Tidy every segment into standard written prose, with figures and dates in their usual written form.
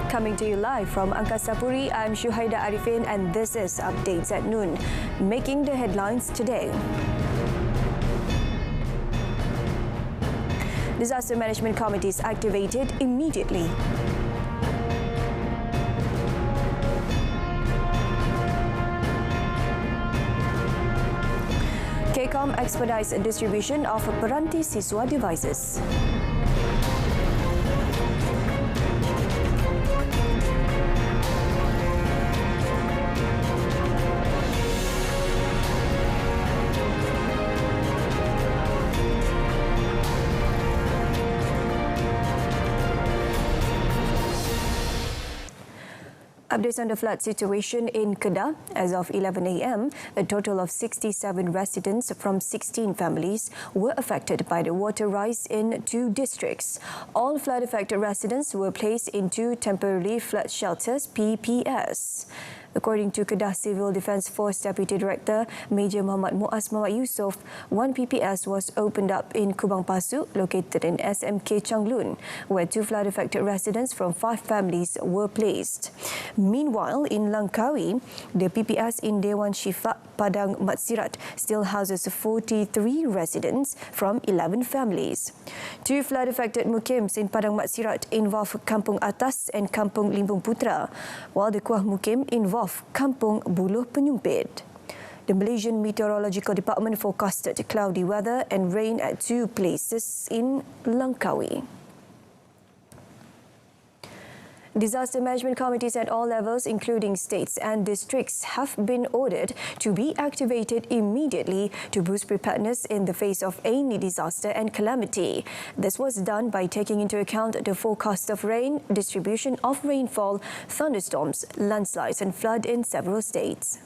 Coming to you live from Angkasapuri, I'm Shuhaida Arifin and this is Updates at Noon. Making the headlines today. Disaster Management Committees activated immediately. KCOM expedites distribution of Peranti Siswa devices. Updates on the flood situation in Kedah. As of 11 a.m., a total of 67 residents from 16 families were affected by the water rise in 2 districts. All flood-affected residents were placed into temporary flood shelters, PPS. According to Kedah Civil Defence Force Deputy Director Major Muhammad Muaz Muhammad Yusof, 1 PPS was opened up in Kubang Pasuk, located in SMK Changlun, where 2 flood-affected residents from 5 families were placed. Meanwhile, in Langkawi, the PPS in Dewan Shifak Padang Matsirat still houses 43 residents from 11 families. 2 flood-affected mukims in Padang Matsirat involve Kampung Atas and Kampung Limbung Putra, while the Kuah Mukim involve Kampung Buluh Penyumpit. The Malaysian Meteorological Department forecasted cloudy weather and rain at 2 places in Langkawi. Disaster management committees at all levels, including states and districts, have been ordered to be activated immediately to boost preparedness in the face of any disaster and calamity. This was done by taking into account the forecast of rain, distribution of rainfall, thunderstorms, landslides and flood in several states.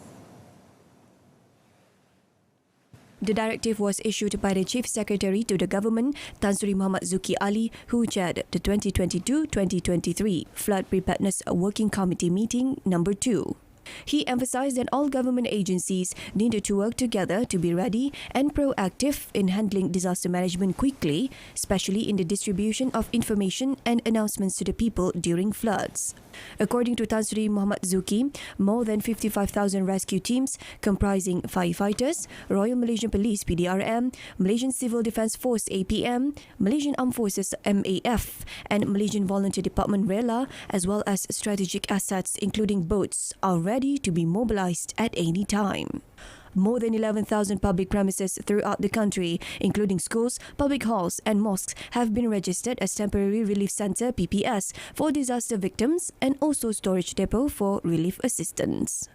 The directive was issued by the Chief Secretary to the Government, Tan Sri Muhammad Zuki Ali, who chaired the 2022-2023 Flood Preparedness Working Committee meeting number 2. He emphasized that all government agencies needed to work together to be ready and proactive in handling disaster management quickly, especially in the distribution of information and announcements to the people during floods. According to Tan Sri Muhammad Zuki, more than 55,000 rescue teams comprising firefighters, Royal Malaysian Police PDRM, Malaysian Civil Defence Force APM, Malaysian Armed Forces MAF and Malaysian Volunteer Department RELA, as well as strategic assets including boats, are ready to be mobilised at any time. More than 11,000 public premises throughout the country, including schools, public halls and mosques, have been registered as Temporary Relief Centre PPS for disaster victims and also storage depot for relief assistance.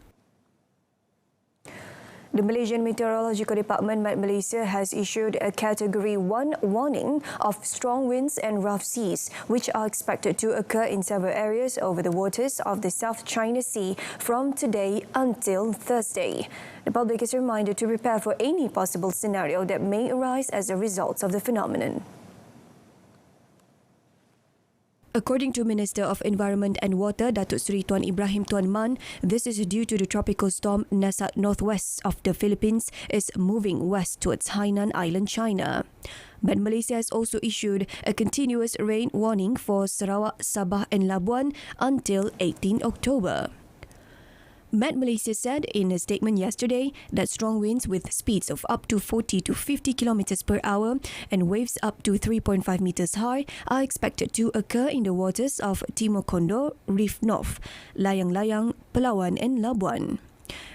The Malaysian Meteorological Department, Malaysia, has issued a Category 1 warning of strong winds and rough seas, which are expected to occur in several areas over the waters of the South China Sea from today until Thursday. The public is reminded to prepare for any possible scenario that may arise as a result of the phenomenon. According to Minister of Environment and Water, Datuk Seri Tuan Ibrahim Tuan Man, this is due to the tropical storm Nasat northwest of the Philippines is moving west towards Hainan Island, China. But Malaysia has also issued a continuous rain warning for Sarawak, Sabah and Labuan until 18 October. Met Malaysia said in a statement yesterday that strong winds with speeds of up to 40 to 50 kilometers per hour and waves up to 3.5 meters high are expected to occur in the waters of Timor Condor, Reef North, Layang-Layang, Palawan and Labuan.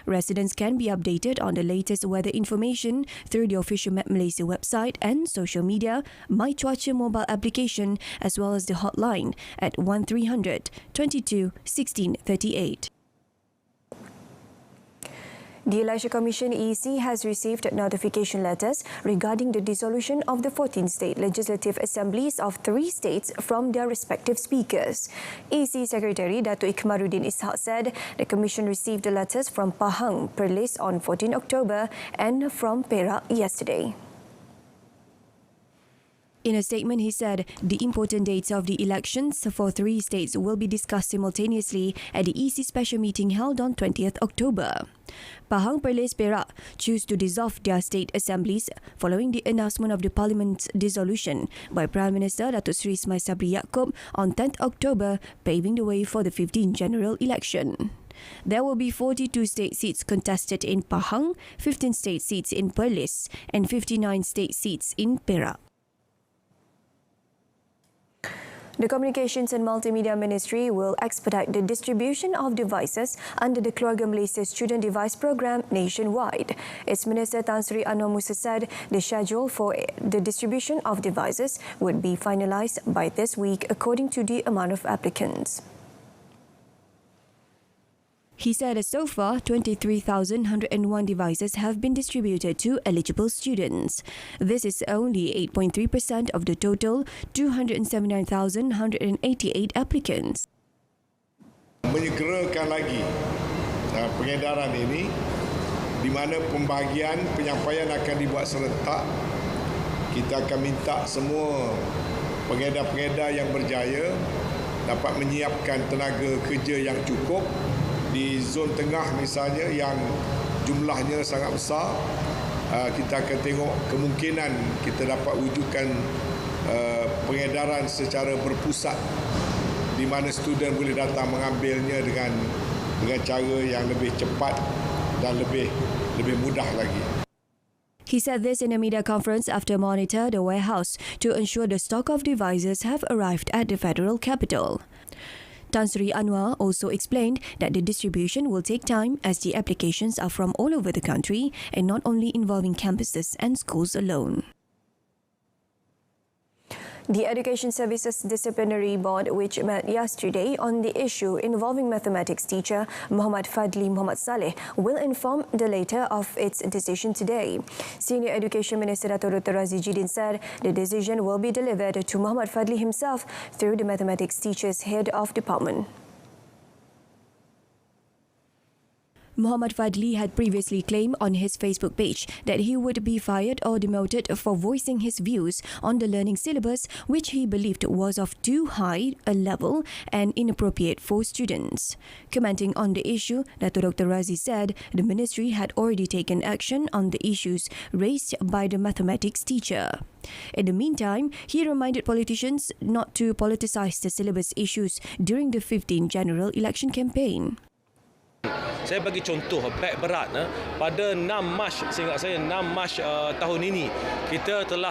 Residents can be updated on the latest weather information through the official Met Malaysia website and social media, My Cuaca mobile application, as well as the hotline at 1300 22 16 38. The Election Commission EC has received notification letters regarding the dissolution of the 14 state legislative assemblies of 3 states from their respective speakers. EC Secretary Datuk Ikmaruddin Ishak said the Commission received the letters from Pahang, Perlis on 14 October and from Perak yesterday. In a statement, he said the important dates of the elections for 3 states will be discussed simultaneously at the EC special meeting held on 20th October. Pahang, Perlis, Perak choose to dissolve their state assemblies following the announcement of the parliament's dissolution by Prime Minister Datuk Seri Ismail Sabri Yaakob on 10th October, paving the way for the 15th general election. There will be 42 state seats contested in Pahang, 15 state seats in Perlis and 59 state seats in Perak. The Communications and Multimedia Ministry will expedite the distribution of devices under the Keluarga Malaysia Student Device Program nationwide. Its Minister Tan Sri Anwar Musa said the schedule for the distribution of devices would be finalised by this week according to the amount of applicants. He said that so far, 23,101 devices have been distributed to eligible students. This is only 8.3% of the total 279,188 applicants. Menyegerakan lagi pengedaran ini di mana pembahagian penyampaian akan dibuat serentak. Kita akan minta semua pengedar-pengedar yang berjaya dapat menyiapkan tenaga kerja yang cukup. Di zon tengah misalnya yang jumlahnya sangat besar, kita akan tengok kemungkinan kita dapat wujudkan pengedaran secara berpusat di mana student boleh datang mengambilnya dengan cara yang lebih cepat dan lebih mudah lagi. He said this in a media conference after monitor the warehouse to ensure the stock of devices have arrived at the federal capital. Tan Sri Anwar also explained that the distribution will take time as the applications are from all over the country and not only involving campuses and schools alone. The Education Services Disciplinary Board, which met yesterday on the issue involving mathematics teacher Muhammad Fadli Muhammad Saleh, will inform the later of its decision today. Senior Education Minister Dato' Dr. Razzie Jidin said the decision will be delivered to Muhammad Fadli himself through the mathematics teacher's head of department. Muhammad Fadli had previously claimed on his Facebook page that he would be fired or demoted for voicing his views on the learning syllabus, which he believed was of too high a level and inappropriate for students. Commenting on the issue, Dato' Dr. Razzie said the ministry had already taken action on the issues raised by the mathematics teacher. In the meantime, he reminded politicians not to politicize the syllabus issues during the 15th general election campaign. Saya bagi contoh beg berat pada 6 Mac seingat saya 6 Mac tahun ini kita telah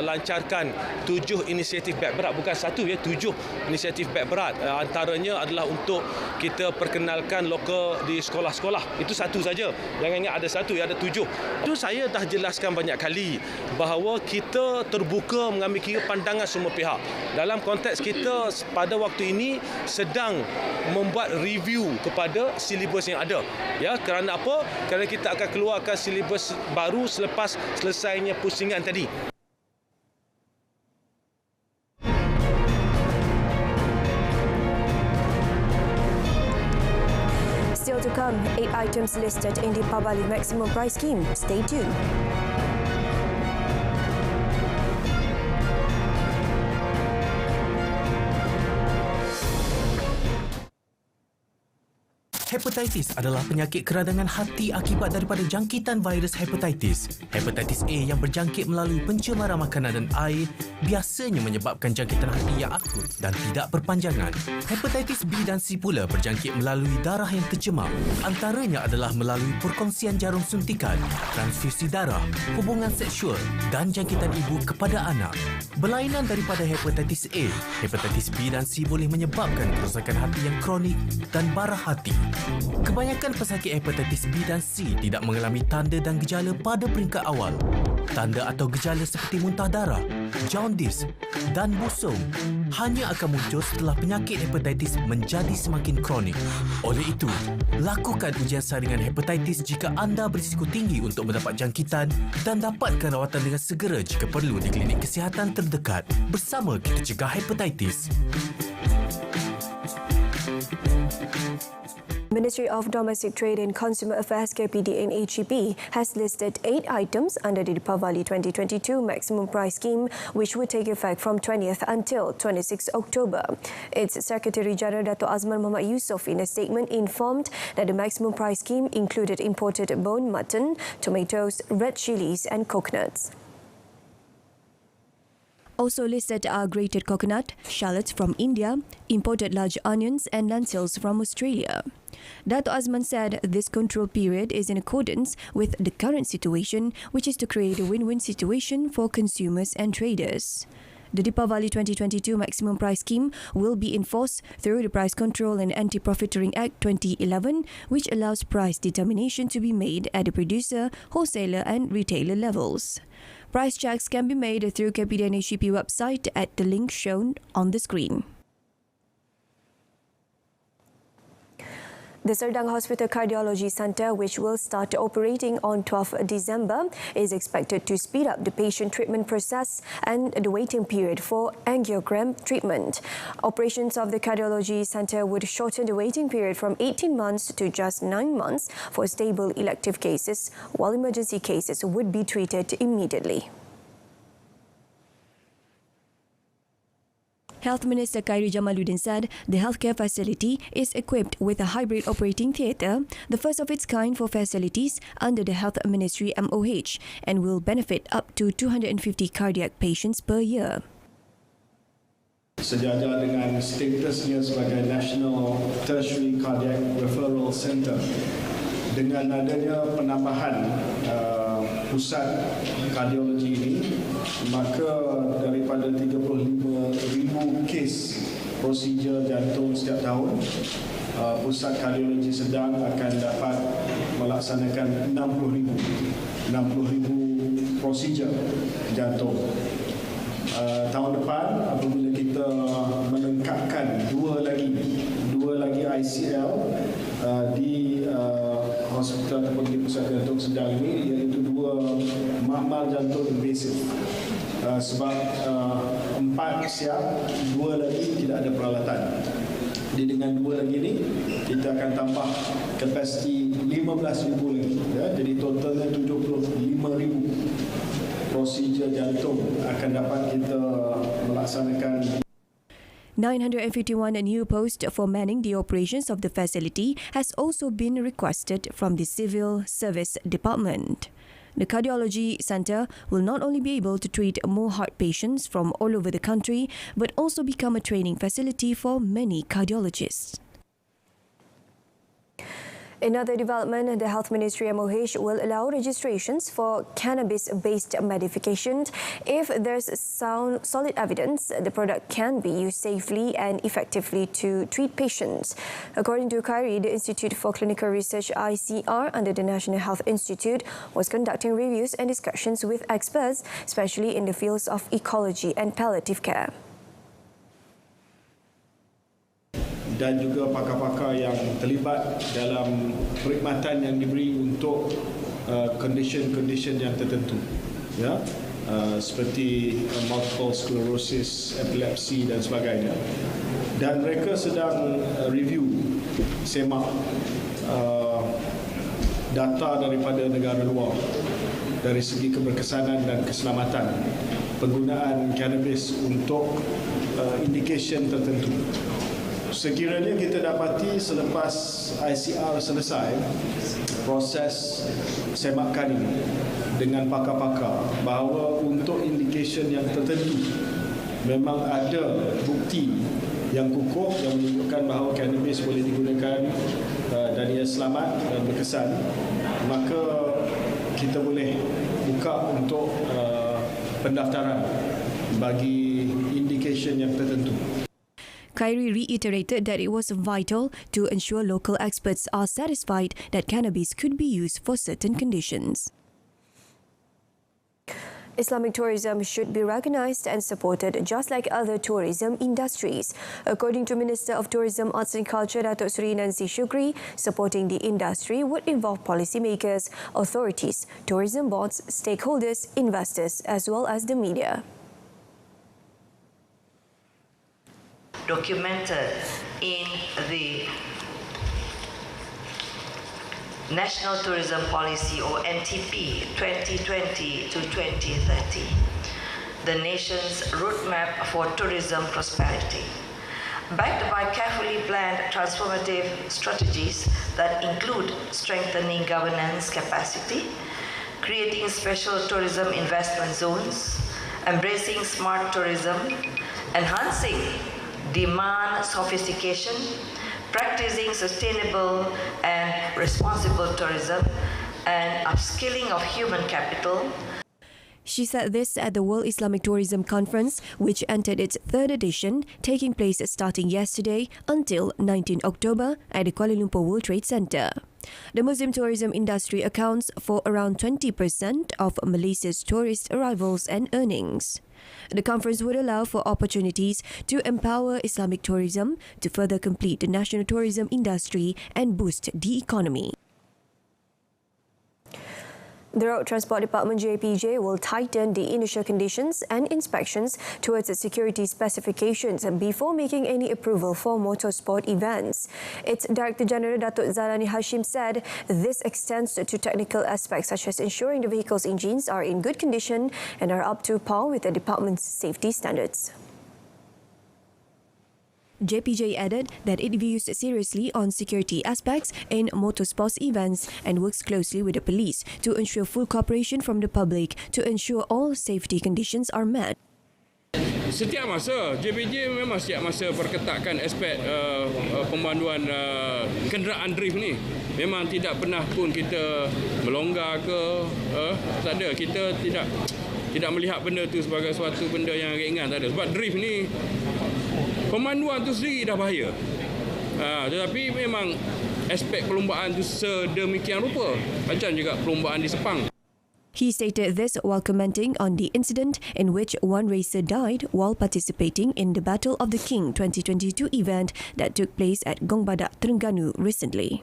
lancarkan 7 inisiatif beg berat, bukan 1 ya, 7 inisiatif beg berat. Antaranya adalah untuk kita perkenalkan lokal di sekolah-sekolah. Itu satu saja. Jangan ingat ada 1, ya ada 7. Itu saya dah jelaskan banyak kali bahawa kita terbuka mengambil kira pandangan semua pihak. Dalam konteks kita pada waktu ini sedang membuat review kepada silibus yang ada. Ya, kerana apa? Kerana kita akan keluarkan silibus baru selepas selesainya pusingan tadi. Still to come, 8 items listed in the Pabali Maximum Price Scheme. Stay tuned. Hepatitis adalah penyakit keradangan hati akibat daripada jangkitan virus hepatitis. Hepatitis A yang berjangkit melalui pencemaran makanan dan air biasanya menyebabkan jangkitan hati yang akut dan tidak berpanjangan. Hepatitis B dan C pula berjangkit melalui darah yang tercemar. Antaranya adalah melalui perkongsian jarum suntikan, transfusi darah, hubungan seksual dan jangkitan ibu kepada anak. Berlainan daripada hepatitis A, hepatitis B dan C boleh menyebabkan kerosakan hati yang kronik dan bara hati. Kebanyakan pesakit hepatitis B dan C tidak mengalami tanda dan gejala pada peringkat awal. Tanda atau gejala seperti muntah darah, jaundice dan busung hanya akan muncul setelah penyakit hepatitis menjadi semakin kronik. Oleh itu, lakukan ujian saringan hepatitis jika anda berisiko tinggi untuk mendapat jangkitan dan dapatkan rawatan dengan segera jika perlu di klinik kesihatan terdekat. Bersama kita cegah hepatitis. Ministry of Domestic Trade and Consumer Affairs KPD and HEP has listed 8 items under the Deepavali 2022 maximum price scheme, which would take effect from 20th until 26 October. Its Secretary General Dato' Azman Muhammad Yusof in a statement informed that the maximum price scheme included imported bone mutton, tomatoes, red chilies and coconuts. Also listed are grated coconut, shallots from India, imported large onions and lentils from Australia. Dato' Azman said this control period is in accordance with the current situation, which is to create a win-win situation for consumers and traders. The Deepavali 2022 maximum price scheme will be enforced through the Price Control and Anti-Profiteering Act 2011, which allows price determination to be made at the producer, wholesaler and retailer levels. Price checks can be made through KPD and HEP website at the link shown on the screen. The Serdang Hospital Cardiology Centre, which will start operating on 12 December, is expected to speed up the patient treatment process and the waiting period for angiogram treatment. Operations of the Cardiology Centre would shorten the waiting period from 18 months to just 9 months for stable elective cases, while emergency cases would be treated immediately. Health Minister Khairi Jamaluddin said the healthcare facility is equipped with a hybrid operating theatre, the first of its kind for facilities under the Health Ministry MOH, and will benefit up to 250 cardiac patients per year. Sejajar dengan statusnya sebagai National Tertiary Cardiac Referral Centre, dengan adanya penambahan pusat kardiologi ini, maka daripada 35,000 kes prosedur jantung setiap tahun, pusat kardiologi sedang akan dapat melaksanakan 60,000 prosedur jantung. Tahun depan apabila kita melengkapkan dua lagi ICL di hospital ataupun di pusat jantung sedang ini, iaitu 2 mahmal jantung invasif. Sebab 4 siap, 2 lagi tidak ada peralatan. Jadi dengan 2 lagi ni kita akan tambah kapasiti 15,000 lagi, ya. Jadi totalnya 75,000 prosedur jantung akan dapat kita melaksanakan. 951 new posts for manning the operations of the facility has also been requested from the Civil Service Department. The Cardiology Centre will not only be able to treat more heart patients from all over the country, but also become a training facility for many cardiologists. Another development, the Health Ministry MOH will allow registrations for cannabis-based medications if there's solid evidence the product can be used safely and effectively to treat patients. According to Khairi, the Institute for Clinical Research ICR under the National Health Institute was conducting reviews and discussions with experts, especially in the fields of ecology and palliative care. Dan juga pakar-pakar yang terlibat dalam perkhidmatan yang diberi untuk condition-condition yang tertentu, ya, seperti multiple sclerosis, epilepsi dan sebagainya. Dan mereka sedang review, semak data daripada negara luar dari segi keberkesanan dan keselamatan penggunaan cannabis untuk indication tertentu. Sekiranya kita dapati selepas ICR selesai proses semakan ini dengan pakar-pakar bahawa untuk indikasi yang tertentu memang ada bukti yang kukuh yang menunjukkan bahawa cannabis boleh digunakan dan ia selamat dan berkesan, maka kita boleh buka untuk pendaftaran bagi indikasi yang tertentu. Khairi reiterated that it was vital to ensure local experts are satisfied that cannabis could be used for certain conditions. Islamic tourism should be recognised and supported just like other tourism industries. According to Minister of Tourism, Arts and Culture, Datuk Seri Nancy Shukri, supporting the industry would involve policymakers, authorities, tourism boards, stakeholders, investors as well as the media. Documented in the National Tourism Policy or NTP 2020 to 2030, the nation's roadmap for tourism prosperity. Backed by carefully planned transformative strategies that include strengthening governance capacity, creating special tourism investment zones, embracing smart tourism, enhancing demand sophistication, practicing sustainable and responsible tourism, and upskilling of human capital. She said this at the World Islamic Tourism Conference, which entered its third edition, taking place starting yesterday until 19 October at the Kuala Lumpur World Trade Center. The Muslim tourism industry accounts for around 20% of Malaysia's tourist arrivals and earnings. The conference would allow for opportunities to empower Islamic tourism to further complete the national tourism industry and boost the economy. The Road Transport Department JPJ will tighten the initial conditions and inspections towards the security specifications before making any approval for motorsport events. Its Director General Datuk Zalani Hashim said this extends to technical aspects such as ensuring the vehicle's engines are in good condition and are up to par with the department's safety standards. JPJ added that it views seriously on security aspects in motorsports events and works closely with the police to ensure full cooperation from the public to ensure all safety conditions are met. Setiap masa, JPJ memang setiap masa perketatkan aspek pemanduan kenderaan drift ni. Memang tidak pernah pun kita melonggar ke, tak ada. Kita tidak melihat benda tu sebagai suatu benda yang ringan, tak ada. Sebab drift ni, pemanduan tu sendiri dah bahaya. Tetapi memang aspek perlombaan tu sedemikian rupa. Macam juga perlombaan di Sepang. He stated this while commenting on the incident in which one racer died while participating in the Battle of the King 2022 event that took place at Gong Badak, Terengganu recently.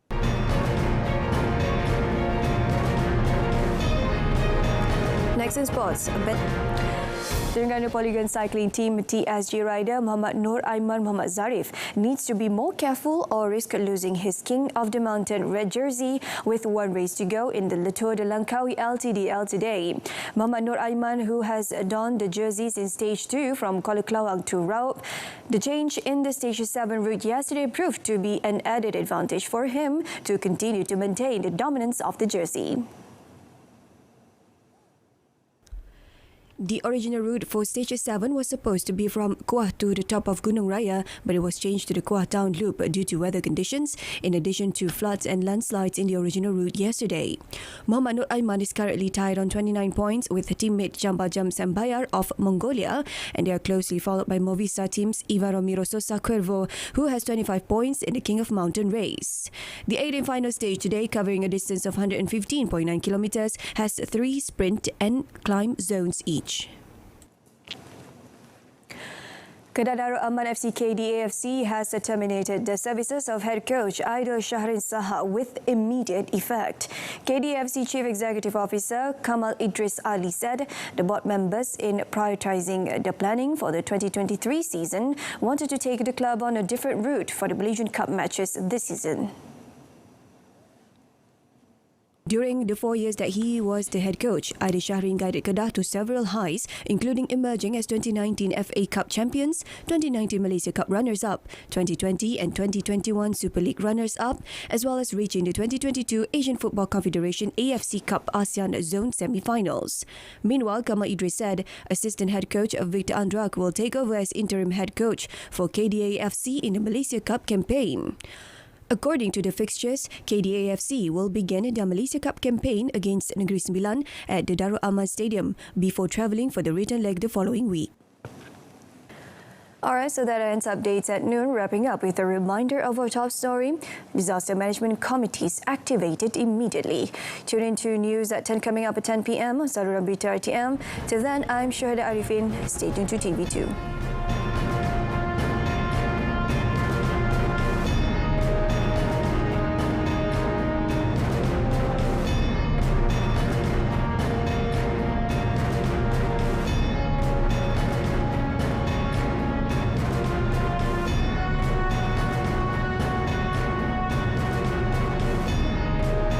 Next in sports, Terengganu Polygon Cycling Team TSG rider Muhammad Nur Aiman Muhammad Zarif needs to be more careful or risk losing his King of the Mountain red jersey with one race to go in the Le Tour de Langkawi LTDL today. Muhammad Nur Aiman, who has donned the jerseys in Stage 2 from Kuala Kelawang to Raup, the change in the Stage 7 route yesterday proved to be an added advantage for him to continue to maintain the dominance of the jersey. The original route for Stage 7 was supposed to be from Kuah to the top of Gunung Raya, but it was changed to the Kuah Town Loop due to weather conditions, in addition to floods and landslides in the original route yesterday. Muhammad Nur Aiman is currently tied on 29 points with teammate Jambajam Sambayar of Mongolia, and they are closely followed by Movistar teams Ivan Romero Sosa Cuervo, who has 25 points in the King of Mountain race. The 8th and final stage today, covering a distance of 115.9 kilometers, has 3 sprint and climb zones each. Kedah Darul Aman FC KDAFC has terminated the services of head coach Aidil Shahrin Saha with immediate effect. KDAFC Chief Executive Officer Kamal Idris Ali said the board members, in prioritising the planning for the 2023 season, wanted to take the club on a different route for the Malaysian Cup matches this season. During the 4 years that he was the head coach, Aidil Shahrin guided Kedah to several highs, including emerging as 2019 FA Cup champions, 2019 Malaysia Cup runners-up, 2020 and 2021 Super League runners-up, as well as reaching the 2022 Asian Football Confederation AFC Cup ASEAN Zone semi-finals. Meanwhile, Kamal Idris said assistant head coach Victor Andrak will take over as interim head coach for KDAFC in the Malaysia Cup campaign. According to the fixtures, KDAFC will begin their Malaysia Cup campaign against Negeri Sembilan at the Darul Aman Stadium before travelling for the return leg the following week. Alright, so that ends updates at noon. Wrapping up with a reminder of our top story. Disaster management committees activated immediately. Tune in to news at 10 coming up at 10 p.m. on Berita RTM. Till then, I'm Syahada Arifin. Stay tuned to TV2.